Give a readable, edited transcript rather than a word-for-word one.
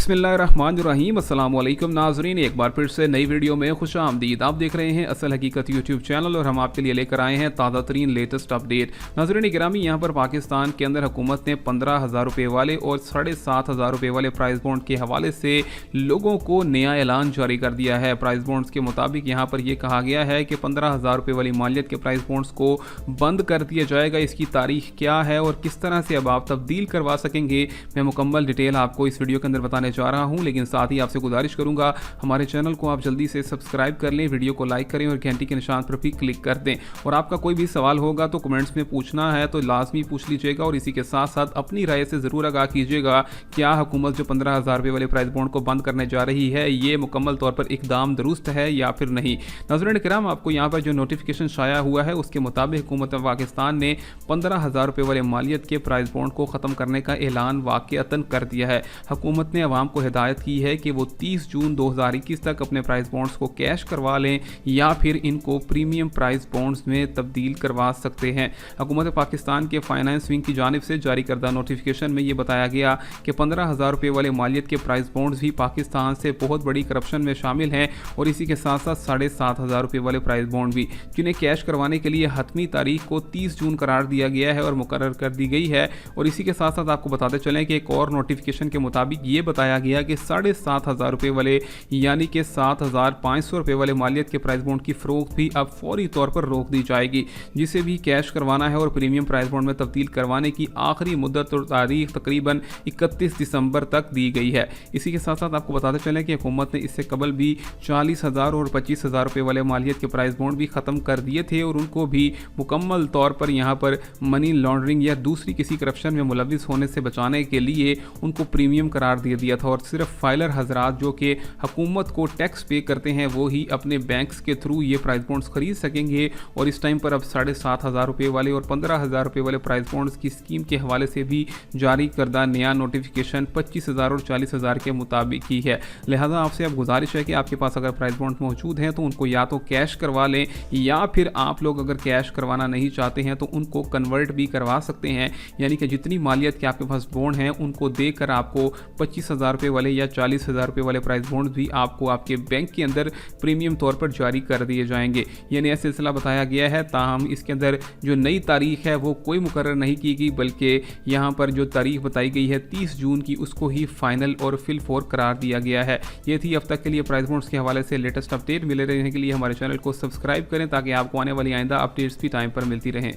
बिस्मिल्लाहिर्रहमानिर्रहीम। अस्सलाम वालेकुम नाज़रीन, एक बार फिर से नई वीडियो में खुश आमदीद। आप देख रहे हैं असल हकीकत यूट्यूब चैनल और हम आपके लिए लेकर आए हैं ताज़ा तरीन लेटेस्ट अपडेट। नाज़रीन गिरामी, यहाँ पर पाकिस्तान के अंदर हुकूमत ने 15,000 रुपये वाले और 7,500 रुपये वाले प्राइस बॉन्ड के हवाले से लोगों को नया ऐलान जारी कर दिया है। प्राइस बॉन्ड्स के मुताबिक यहाँ पर यह कहा गया है कि 15,000 रुपये वाली मालियत के प्राइस बॉन्ड्स को बंद कर दिया जाएगा। इसकी तारीख क्या है और किस तरह से अब आप तब्दील करवा सकेंगे, मैं मुकम्मल डिटेल आपको इस वीडियो के अंदर बताने जा रहा हूं। लेकिन साथ ही आपसे गुजारिश करूंगा, हमारे चैनल को आप जल्दी से सब्सक्राइब कर लें, वीडियो को लाइक करें और घंटी के निशान पर भी क्लिक कर दें। और आपका कोई भी सवाल होगा तो कमेंट्स में पूछना है तो लाजमी पूछ लीजिएगा और इसी के साथ साथ अपनी राय से ज़रूर आगाह कीजिएगा, क्या हुकूमत जो 15,000 रुपये वाले प्राइस बॉन्ड को बंद करने जा रही है ये मुकम्मल तौर पर इकदाम दुरुस्त है या फिर नहीं। नाज़रीन किराम, आपको यहाँ पर जो नोटिफिकेशन शाया हुआ है उसके मुताबिक हुकूमत पाकिस्तान ने 15,000 रुपये वाले मालियत के प्राइस बॉन्ड को ख़त्म करने का ऐलान वाक़अतन कर दिया है। हुकूमत ने अवाम को हिदायत की है कि वो 30 जून 2021 तक अपने प्राइस बॉन्ड्स को कैश करवा लें या फिर इनको प्रीमियम प्राइस बॉन्ड्स में तब्दील करवा सकते हैं। हुकूमत पाकिस्तान के फाइनेंस विंग की जानिब से जारी करदा नोटिफिकेशन में ये बताया गया कि 15,000 रुपये वाले मालियत के प्राइस बॉन्ड्स भी पाकिस्तान से बहुत बड़ी करप्शन में शामिल हैं और इसी के साथ साथ 7,500 रुपये वाले प्राइस बॉन्ड भी, जिन्हें कैश करवाने के लिए हतमी तारीख को 30 जून करार दिया गया है और मुकर्रर कर दी गई है। और इसी के साथ साथ आपको बताते चलें कि एक और नोटिफिकेशन के मुताबिक ये बताया गया कि 7,500 रुपये वाले यानी कि 7,500 रुपये वाले मालियत के प्राइस बॉन्ड की फ़रोख्त भी अब फौरी तौर पर रोक दी जाएगी। जिसे भी कैश करवाना है और प्रीमियम प्राइस बॉन्ड में तब्दील करवाने की आखिरी मुद्दत और तारीख तकरीबन 31 दिसंबर तक दी गई है। इसी के साथ साथ आपको बताते चलें कि हुकूमत ने इससे कबल भी 40,000 और 25,000 रुपये वाले मालियत के प्राइस बॉन्ड भी ख़त्म कर दिए थे और उनको भी मुकम्मल तौर पर यहाँ पर मनी लॉन्ड्रिंग या दूसरी किसी करप्शन में मुलविस होने से बचाने के लिए उनको प्रीमियम करार दे दिया था। और सिर्फ फाइलर हजरात जो कि हुकूमत को टैक्स पे करते हैं वो ही अपने बैंक्स के थ्रू ये प्राइस बॉन्ड्स खरीद सकेंगे। और इस टाइम पर अब 7,500 रुपये वाले और 15,000 रुपये वाले प्राइस बॉन्ड्स की स्कीम के हवाले से भी जारी करदा नया नोटिफिकेशन 25,000 और 40,000 के मुताबिक ही है। लिहाजा आपसे अब गुजारिश है कि आपके पास अगर प्राइस बॉन्ड मौजूद हैं तो उनको या तो कैश करवा लें या फिर आप लोग अगर कैश करवाना नहीं चाहते हैं तो उनको कन्वर्ट भी करवा सकते हैं, यानी कि जितनी मालियत के आपके पास बॉन्ड हैं उनको देकर आपको 25,000 रुपये वाले या 40,000 रुपये वाले प्राइस बॉन्ड भी आपको आपके बैंक के अंदर प्रीमियम तौर पर जारी कर दिए जाएंगे। ये नया सिलसिला बताया गया है। ताहम इसके अंदर जो नई तारीख है वो कोई मुकर्रर नहीं की गई, बल्कि यहाँ पर जो तारीख बताई गई है 30 जून की, उसको ही फाइनल और फिल फोर करार दिया गया है। ये थी अब तक के लिए प्राइस बॉन्ड्स के हवाले से लेटेस्ट अपडेट। मिले रहने के लिए हमारे चैनल को सब्सक्राइब करें ताकि आपको आने वाली आइंदा अपडेट्स भी टाइम पर मिलती रहें।